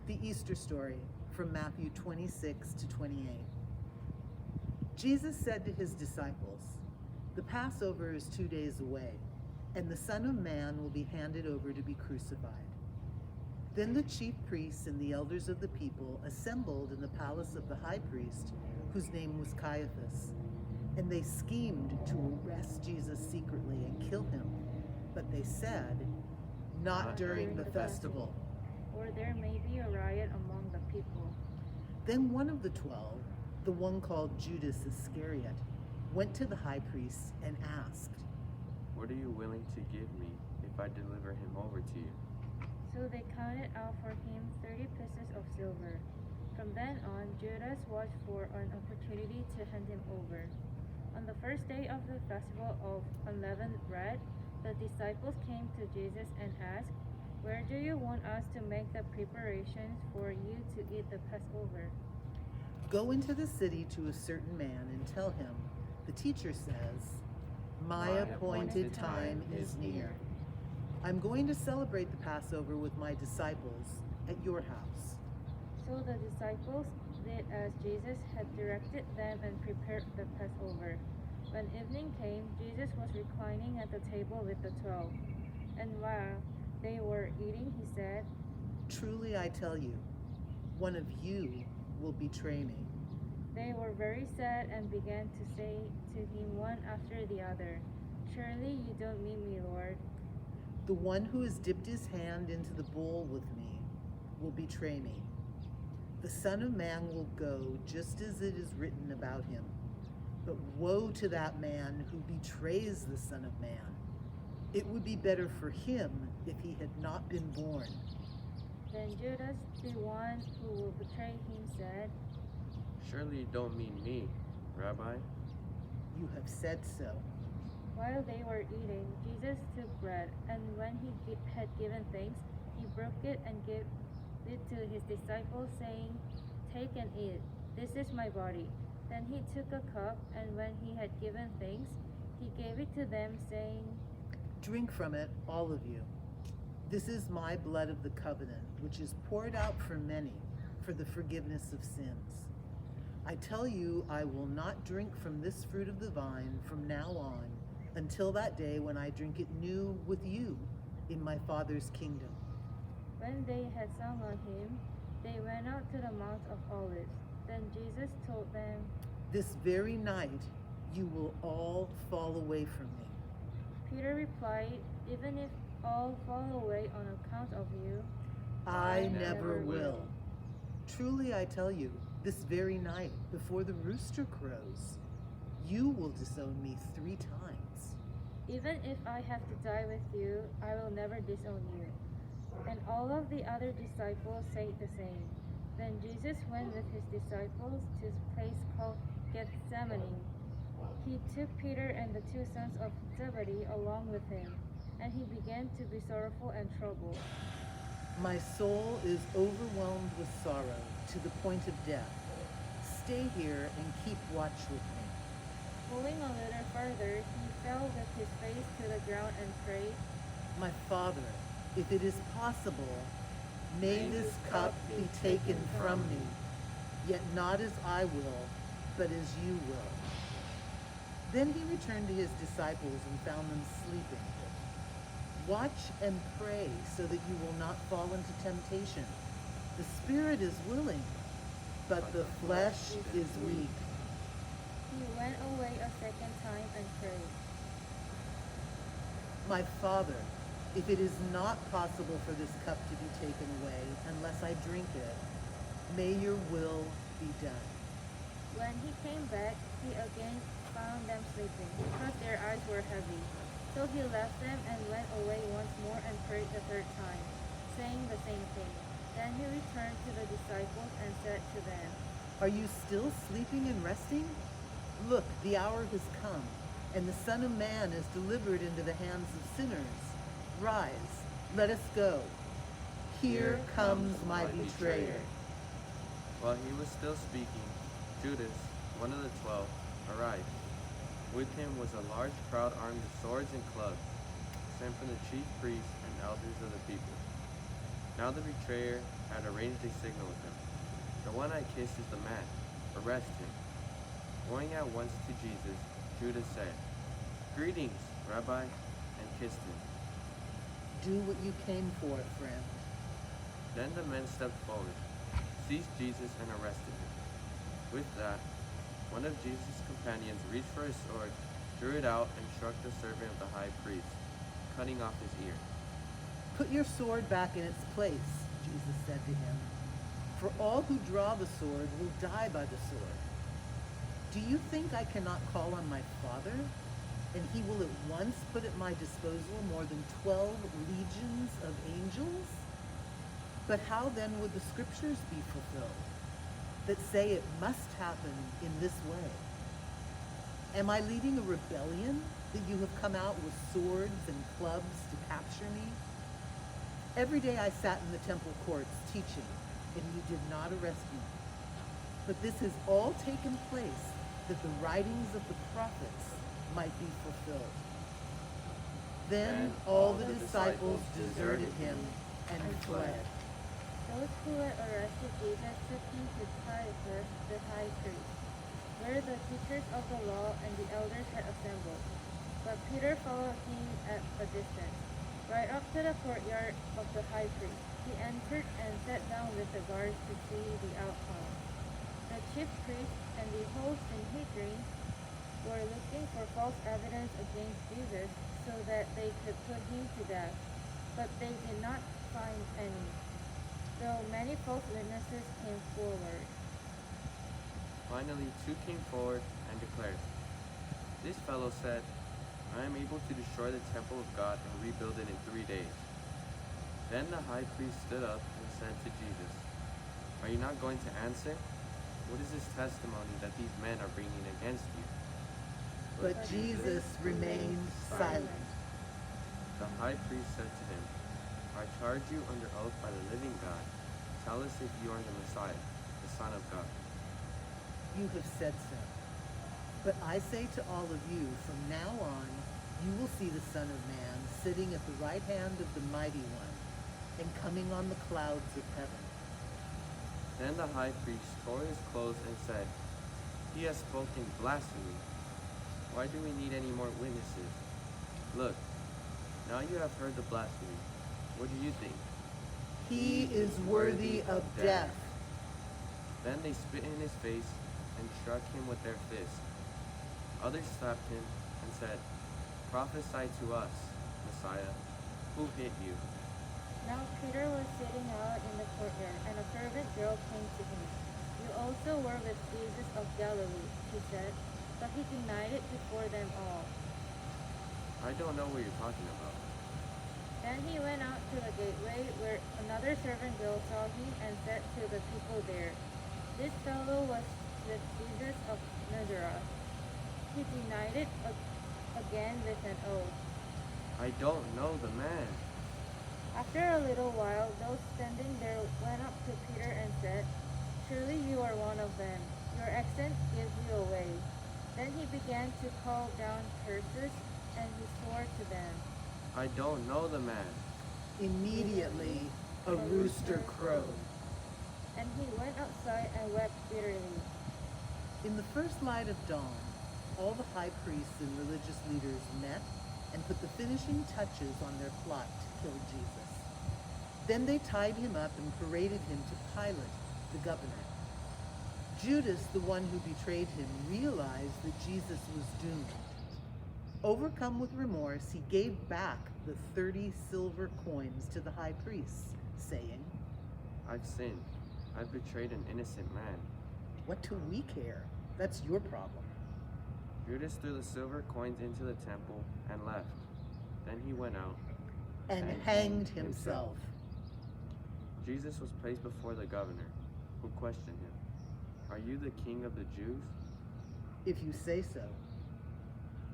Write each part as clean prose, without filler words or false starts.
The Easter story from Matthew 26 to 28. Jesus said to his disciples, "The Passover is 2 days away, and the Son of Man will be handed over to be crucified." Then the chief priests and the elders of the people assembled in the palace of the high priest, whose name was Caiaphas, and they schemed to arrest Jesus secretly and kill him. But they said, "Not during the festival, or there may be a riot among the people." Then one of the 12, the one called Judas Iscariot, went to the high priest and asked, "What are you willing to give me if I deliver him over to you?" So they counted out for him 30 pieces of silver. From then on, Judas watched for an opportunity to hand him over. On the first day of the festival of unleavened bread, the disciples came to Jesus and asked, "Where do you want us to make the preparations for you to eat the Passover?" "Go into the city to a certain man and tell him, 'The teacher says, my appointed time is near. I'm going to celebrate the Passover with my disciples at your house.'" So the disciples did as Jesus had directed them and prepared the Passover. When evening came, Jesus was reclining at the table with the 12. And while they were eating, he said, "Truly I tell you, one of you will betray me." They were very sad and began to say to him one after the other, "Surely you don't mean me, Lord." "The one who has dipped his hand into the bowl with me will betray me. The Son of Man will go just as it is written about him. But woe to that man who betrays the Son of Man. It would be better for him if he had not been born." Then Judas, the one who will betray him, said, "Surely you don't mean me, Rabbi?" "You have said so." While they were eating, Jesus took bread, and when he had given thanks, he broke it and gave it to his disciples, saying, "Take and eat. This is my body." Then he took a cup, and when he had given thanks, he gave it to them, saying, "Drink from it, all of you. This is my blood of the covenant, which is poured out for many for the forgiveness of sins. I tell you, I will not drink from this fruit of the vine from now on until that day when I drink it new with you in my Father's kingdom." When they had sung a hymn, they went out to the Mount of Olives. Then Jesus told them, "This very night you will all fall away from me." Peter replied, "Even if all fall away on account of you, I never never will. will. Truly I tell you, this very night, before the rooster crows, you will disown me 3 times. even if I have to die with you, I will never disown you." And all of the other disciples said the same. Then Jesus went with his disciples to a place called Gethsemane. He took Peter and the 2 sons of Zebedee along with him, and he began to be sorrowful and troubled. My soul is overwhelmed with sorrow to the point of death. Stay here and keep watch with me." Going a little further, he fell with his face to the ground and prayed, "My Father, if it is possible, may this cup be taken from me, yet not as I will, but as you will." Then he returned to his disciples and found them sleeping. "Watch and pray so that you will not fall into temptation. The spirit is willing, but the flesh is weak." He went away a second time and prayed, "My Father, if it is not possible for this cup to be taken away unless I drink it, may your will be done." When he came back, he again found them sleeping, because their eyes were heavy. So he left them and went away once more and prayed the 3rd time, saying the same thing. Then he returned to the disciples and said to them, "Are you still sleeping and resting? Look, the hour has come, and the Son of Man is delivered into the hands of sinners. Rise, let us go. Here comes my betrayer." While he was still speaking, Judas, one of the 12, arrived. With him was a large crowd armed with swords and clubs, sent from the chief priests and elders of the people. Now the betrayer had arranged a signal with him. The one I kiss is the man. Arrest him. Going at once to Jesus, Judas said, Greetings, Rabbi, and kissed him. Do what you came for, friend. Then the men stepped forward, seized Jesus, and arrested him. With that, one of Jesus' companions reached for his sword, drew it out, and struck the servant of the high priest, cutting off his ear. Put your sword back in its place, Jesus said to him. For all who draw the sword will die by the sword. Do you think I cannot call on my Father, and he will at once put at my disposal more than 12 legions of angels? But how then would the scriptures be fulfilled that say it must happen in this way? Am I leading a rebellion that you have come out with swords and clubs to capture me? Every day I sat in the temple courts teaching, and you did not arrest me. But this has all taken place that the writings of the prophets might be fulfilled. Then all the disciples deserted him and fled. Those who had arrested Jesus took him to Caiaphas, the high priest, where the teachers of the law and the elders had assembled. But Peter followed him at a distance, right up to the courtyard of the high priest. He entered and sat down with the guards to see the outcome. The chief priests and the whole Sanhedrin were looking for false evidence against Jesus so that they could put him to death, but they did not find any, though many false witnesses came forward. Finally, two came forward and declared, This fellow said, I am able to destroy the temple of God and rebuild it in 3 days. Then the high priest stood up and said to Jesus, Are you not going to answer? What is this testimony that these men are bringing against you? But Jesus remained silent. The high priest said to him, I charge you under oath by the living God. Tell us if you are the Messiah, the Son of God. You have said so. But I say to all of you, from now on, you will see the Son of Man sitting at the right hand of the Mighty One and coming on the clouds of heaven. Then the high priest tore his clothes and said, He has spoken blasphemy. Why do we need any more witnesses? Look, now you have heard the blasphemy. What do you think? He is worthy of death. Then they spit in his face and struck him with their fists. Others slapped him and said, Prophesy to us, Messiah. Who hit you? Now Peter was sitting out in the courtyard, and a servant girl came to him. You also were with Jesus of Galilee, she said, but he denied it before them all. I don't know what you're talking about. Then he went out to the gateway, where another servant girl saw him and said to the people there, This fellow was with Jesus of Nazareth. He denied it again with an oath. I don't know the man. After a little while, those standing there went up to Peter and said, Surely you are one of them. Your accent gives you away. Then he began to call down curses, and he swore to them. I don't know the man. Immediately, a rooster crowed. And he went outside and wept bitterly. In the first light of dawn, all the high priests and religious leaders met and put the finishing touches on their plot to kill Jesus. Then they tied him up and paraded him to Pilate, the governor. Judas, the one who betrayed him, realized that Jesus was doomed. Overcome with remorse, he gave back the 30 silver coins to the high priests, saying, I've sinned. I've betrayed an innocent man. What do we care? That's your problem. Judas threw the silver coins into the temple and left. Then he went out And hanged himself. Jesus was placed before the governor, who questioned him, Are you the king of the Jews? If you say so.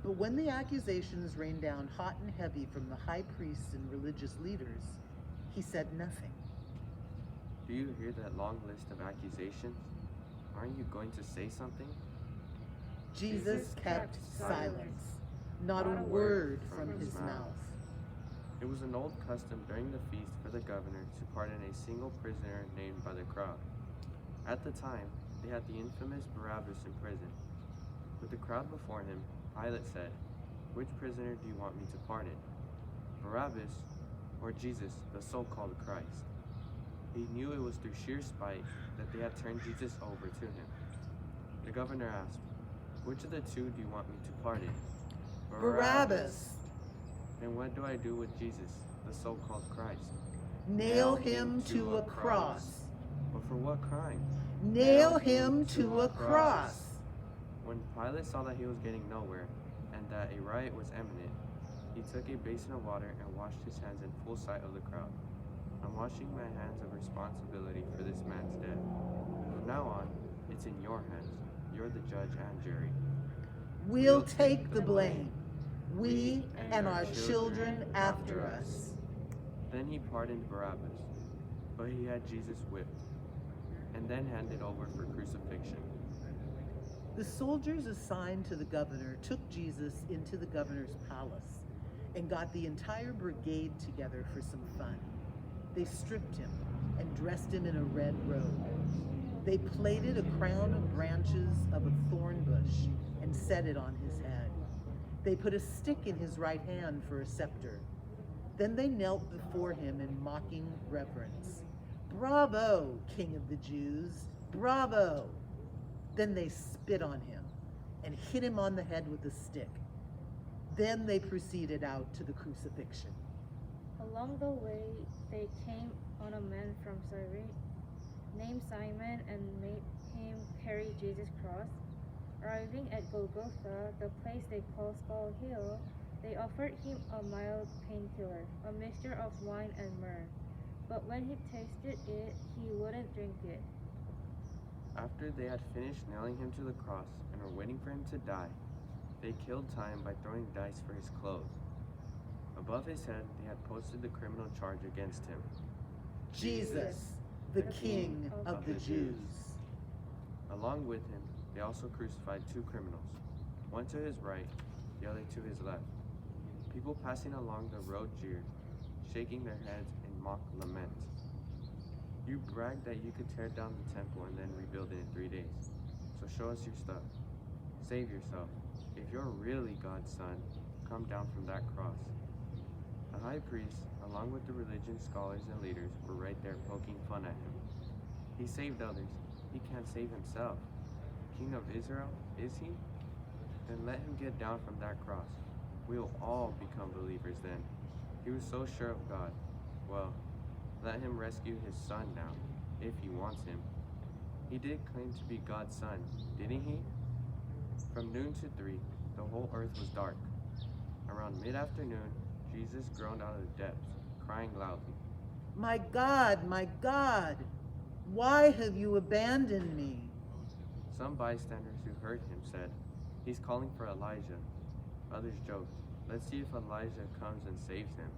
But when the accusations rained down hot and heavy from the high priests and religious leaders, he said nothing. Do you hear that long list of accusations? Aren't you going to say something? Jesus kept silence, not a word from his mouth. It was an old custom during the feast for the governor to pardon a single prisoner named by the crowd. At the time, they had the infamous Barabbas in prison. With the crowd before him, Pilate said, "Which prisoner do you want me to pardon? Barabbas or Jesus, the so-called Christ?" He knew it was through sheer spite that they had turned Jesus over to him. The governor asked, "Which of the two do you want me to pardon?" Barabbas! "Then what do I do with Jesus, the so-called Christ?" Nail him to a cross! "But for what crime?" Nail him to a cross! When Pilate saw that he was getting nowhere and that a riot was imminent, he took a basin of water and washed his hands in full sight of the crowd. "I'm washing my hands of responsibility for this man's death. From now on, it's in your hands. You're the judge and jury." We'll take the blame, we and our children after us. Then he pardoned Barabbas, but he had Jesus whipped, and then handed over for crucifixion. The soldiers assigned to the governor took Jesus into the governor's palace and got the entire brigade together for some fun. They stripped him and dressed him in a red robe. They plaited a crown of branches of a thorn bush and set it on his head. They put a stick in his right hand for a scepter. Then they knelt before him in mocking reverence. "Bravo, King of the Jews! Bravo!" Then they spit on him and hit him on the head with a stick. Then they proceeded out to the crucifixion. Along the way, they came on a man from Cyrene named Simon and made him carry Jesus' cross. Arriving at Golgotha, the place they call Skull Hill, they offered him a mild painkiller, a mixture of wine and myrrh. But when he tasted it, he wouldn't drink it. After they had finished nailing him to the cross and were waiting for him to die, they killed time by throwing dice for his clothes. Above his head, they had posted the criminal charge against him. Jesus, the King of the Jews. Along with him, they also crucified two criminals, one to his right, the other to his left. People passing along the road jeered, shaking their heads in mock lament. "You bragged that you could tear down the temple and then rebuild it in 3 days. So show us your stuff. Save yourself. If you're really God's son, come down from that cross." The high priest, along with the religion scholars and leaders, were right there poking fun at him. "He saved others. He can't save himself. King of Israel, is he? Then let him get down from that cross. We'll all become believers then." He was so sure of God. Well, let him rescue his son now, if he wants him. He did claim to be God's son, didn't he? From noon to 3, the whole earth was dark. Around mid-afternoon, Jesus groaned out of the depths, crying loudly. My God, why have you abandoned me?" Some bystanders who heard him said, "He's calling for Elijah." Others joked, "Let's see if Elijah comes and saves him."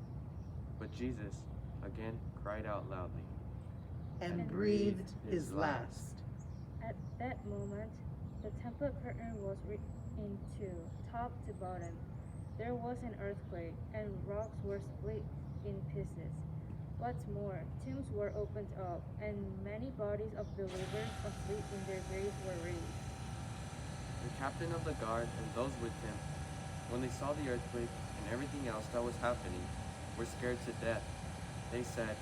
But Jesus again cried out loudly and breathed his last. At that moment, the temple curtain was ripped in two, top to bottom. There was an earthquake, and rocks were split in pieces. What's more, tombs were opened up, and many bodies of believers asleep in their graves were raised. The captain of the guard and those with him, when they saw the earthquake and everything else that was happening, were scared to death. They said,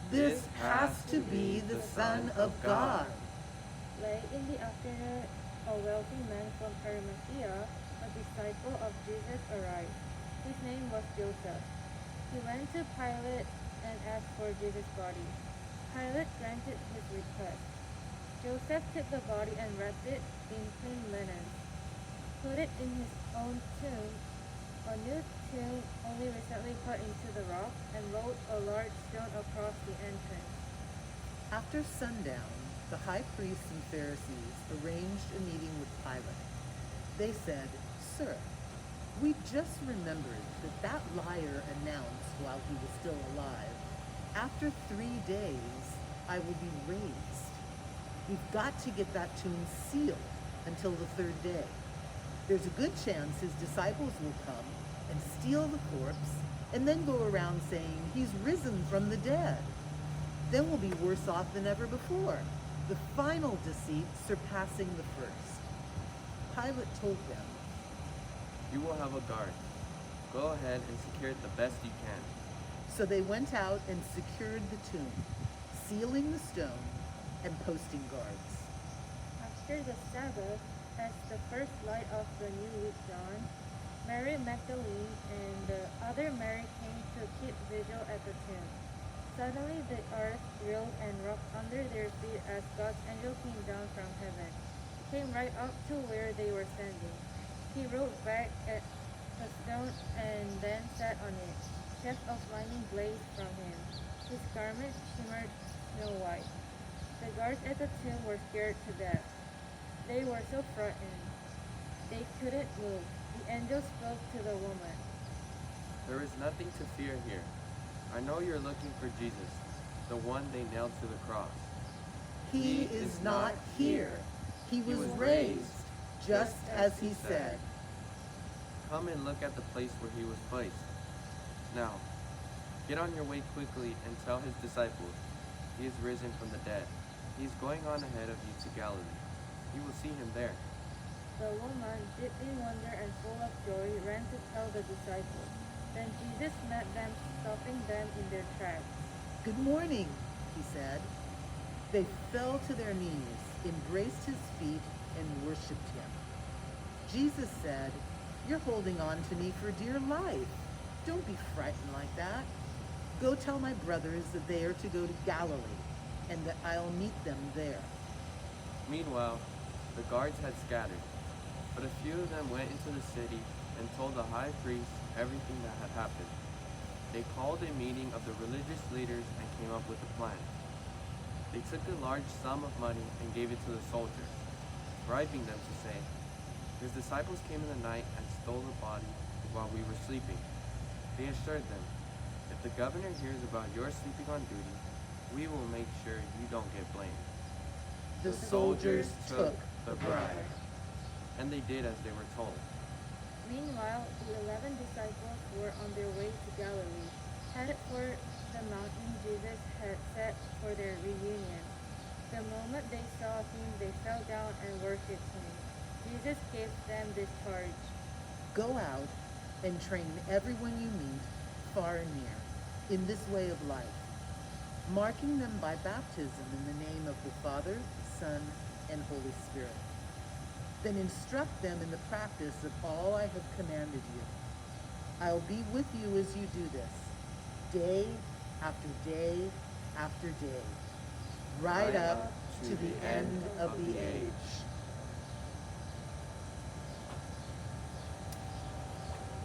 This has to be the Son of God. Late in the afternoon, a wealthy man from Arimathea, a disciple of Jesus, arrived. His name was Joseph. He went to Pilate and asked for Jesus' body. Pilate granted his request. Joseph took the body and wrapped it in clean linen, put it in his own tomb, a new tomb only recently cut into the rock, and rolled a large stone across the entrance. After sundown, the high priests and Pharisees arranged a meeting with Pilate. They said, "Sir, we just remembered that liar announced while he was still alive, 'After 3 days, I will be raised.' We've got to get that tomb sealed until the 3rd day. There's a good chance his disciples will come and steal the corpse and then go around saying he's risen from the dead. Then we'll be worse off than ever before, the final deceit surpassing the first. Pilate told them, You will have a guard. Go ahead and secure it the best you can. so they went out and secured the tomb, sealing the stone and posting guards. After the Sabbath, as the first light of the new week dawned, Mary Magdalene and the other Mary came to keep vigil at the tomb. Suddenly the earth thrilled and rocked under their feet as God's angel came down from heaven. He came right up to where they were standing. He rolled back at the stone and then sat on it. Shafts of lightning blazed from him. His garment shimmered snow white. The guards at the tomb were scared to death. They were so frightened. They couldn't move. The angel spoke to the woman. There is nothing to fear here. I know you're looking for Jesus, the one they nailed to the cross. He is not here. He was raised, just as he said. Come and look at the place where he was placed. Now, get on your way quickly and tell his disciples, he is risen from the dead. He is going on ahead of you to Galilee. You will see him there. The woman, deep in wonder and full of joy, ran to tell the disciples. Then Jesus met them, stopping them in their tracks. Good morning, he said. They fell to their knees, embraced his feet, and worshipped him. Jesus said, You're holding on to me for dear life. Don't be frightened like that. Go tell my brothers that they are to go to Galilee, and that I'll meet them there. Meanwhile, the guards had scattered, but a few of them went into the city and told the high priest everything that had happened. They called a meeting of the religious leaders and came up with a plan. They took a large sum of money and gave it to the soldiers, bribing them to say, His disciples came in the night and stole the body while we were sleeping. They assured them, If the governor hears about your sleeping on duty, we will make sure you don't get blamed. The soldiers took the bribe. And they did as they were told. Meanwhile, the 11 disciples were on their way to Galilee, headed for the mountain Jesus had set for their reunion. The moment they saw him, they fell down and worshipped him. Jesus gave them this charge. Go out and train everyone you meet, far and near, in this way of life, marking them by baptism in the name of the Father, Son, and Holy Spirit. Then instruct them in the practice of all I have commanded you. I'll be with you as you do this, day after day after day, right up to the end of the age.